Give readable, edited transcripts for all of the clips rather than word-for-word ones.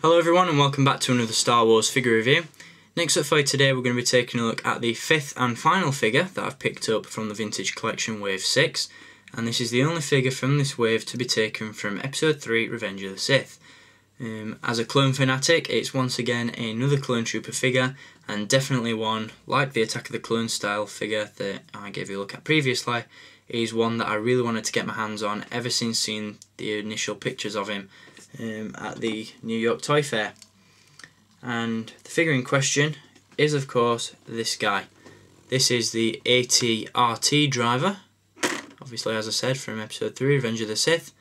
Hello everyone and welcome back to another Star Wars figure review. Next up for you today we're going to be taking a look at the fifth and final figure that I've picked up from the Vintage Collection Wave 6, and this is the only figure from this wave to be taken from Episode 3 Revenge of the Sith. As a clone fanatic, it's once again another clone trooper figure, and definitely one, like the Attack of the Clones style figure that I gave you a look at previously, is one that I really wanted to get my hands on ever since seeing the initial pictures of him at the New York Toy Fair. And the figure in question is of course this guy. This is the AT-RT driver, obviously as I said from Episode 3 Revenge of the Sith,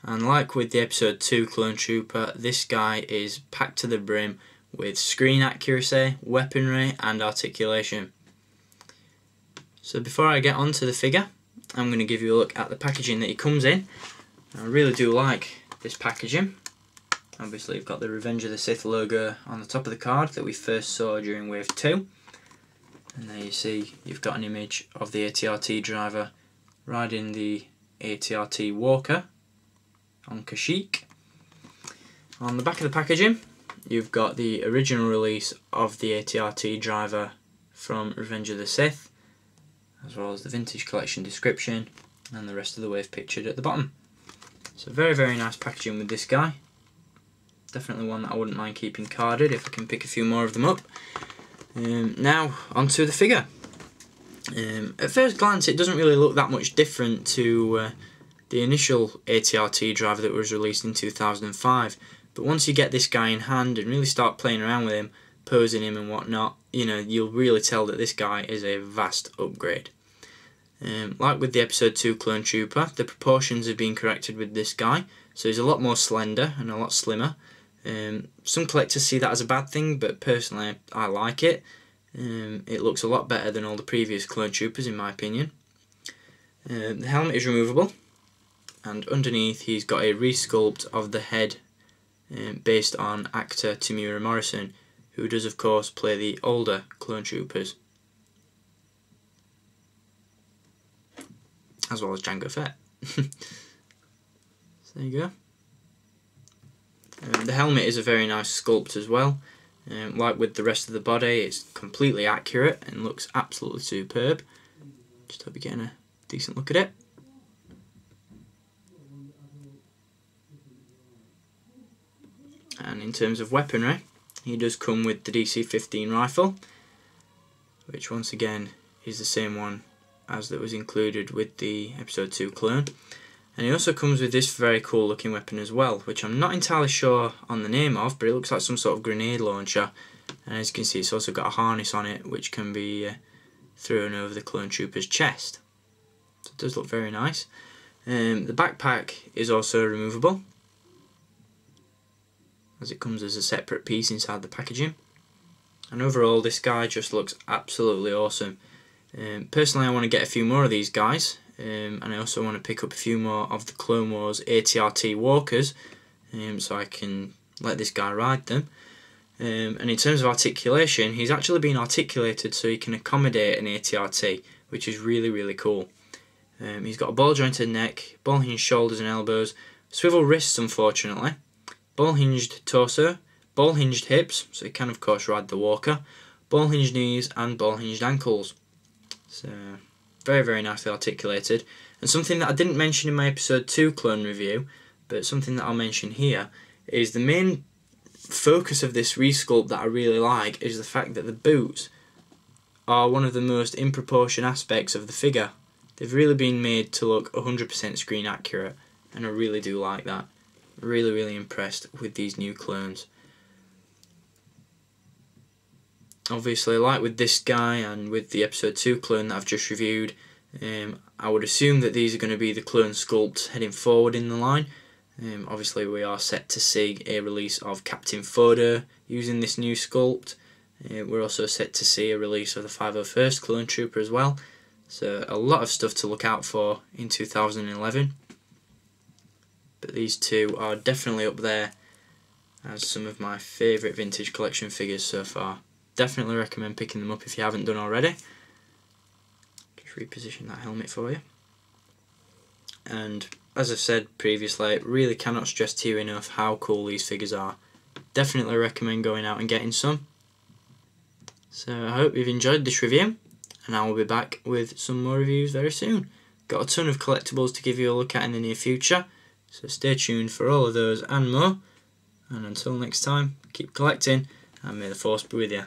and like with the Episode 2 Clone Trooper, this guy is packed to the brim with screen accuracy, weaponry and articulation. So before I get onto the figure, I'm going to give you a look at the packaging that he comes in. I really do like this packaging. Obviously you've got the Revenge of the Sith logo on the top of the card that we first saw during Wave 2. And there you see you've got an image of the AT-RT driver riding the AT-RT Walker on Kashyyyk. On the back of the packaging you've got the original release of the AT-RT driver from Revenge of the Sith, as well as the Vintage Collection description and the rest of the wave pictured at the bottom. So very nice packaging with this guy. Definitely one that I wouldn't mind keeping carded if I can pick a few more of them up. Now onto the figure. At first glance it doesn't really look that much different to the initial AT-RT driver that was released in 2005, but once you get this guy in hand and really start playing around with him, posing him and whatnot, you know, you'll really tell that this guy is a vast upgrade. Like with the Episode 2 Clone Trooper, the proportions have been corrected with this guy, so he's a lot more slender and a lot slimmer. Some collectors see that as a bad thing, but personally I like it. It looks a lot better than all the previous Clone Troopers in my opinion. The helmet is removable, and underneath he's got a resculpt of the head based on actor Temuera Morrison, who does of course play the older Clone Troopers, as well as Jango Fett. So there you go. The helmet is a very nice sculpt as well. Like with the rest of the body, it's completely accurate and looks absolutely superb. Just hope you're getting a decent look at it. And in terms of weaponry, he does come with the DC-15 rifle, which once again is the same one as that was included with the Episode 2 clone. And he also comes with this very cool looking weapon as well, which I'm not entirely sure on the name of, but it looks like some sort of grenade launcher. And as you can see, it's also got a harness on it which can be thrown over the Clone Trooper's chest. So it does look very nice. The backpack is also removable, as it comes as a separate piece inside the packaging. And overall this guy just looks absolutely awesome. Personally I want to get a few more of these guys, and I also want to pick up a few more of the Clone Wars AT-RT Walkers, so I can let this guy ride them. And in terms of articulation, he's actually been articulated so he can accommodate an AT-RT, which is really cool. He's got a ball jointed neck, ball hinged shoulders and elbows, swivel wrists unfortunately, ball hinged torso, ball hinged hips, so he can of course ride the Walker, ball hinged knees and ball hinged ankles. So very nicely articulated. And something that I didn't mention in my Episode 2 clone review, but something that I'll mention here, is the main focus of this resculpt that I really like is the fact that the boots are one of the most in proportion aspects of the figure. They've really been made to look 100% screen accurate, and I really do like that. Really impressed with these new clones. Obviously, like with this guy and with the Episode 2 clone that I've just reviewed, I would assume that these are going to be the clone sculpts heading forward in the line. Obviously we are set to see a release of Captain Fodo using this new sculpt. We're also set to see a release of the 501st Clone Trooper as well. So a lot of stuff to look out for in 2011. But these two are definitely up there as some of my favourite Vintage Collection figures so far. Definitely recommend picking them up if you haven't done already. Just reposition that helmet for you. And as I've said previously, really cannot stress to you enough how cool these figures are. definitely recommend going out and getting some. So I hope you've enjoyed this review, and I will be back with some more reviews very soon. Got a ton of collectibles to give you a look at in the near future, so stay tuned for all of those and more. And until next time, keep collecting, and may the Force be with you.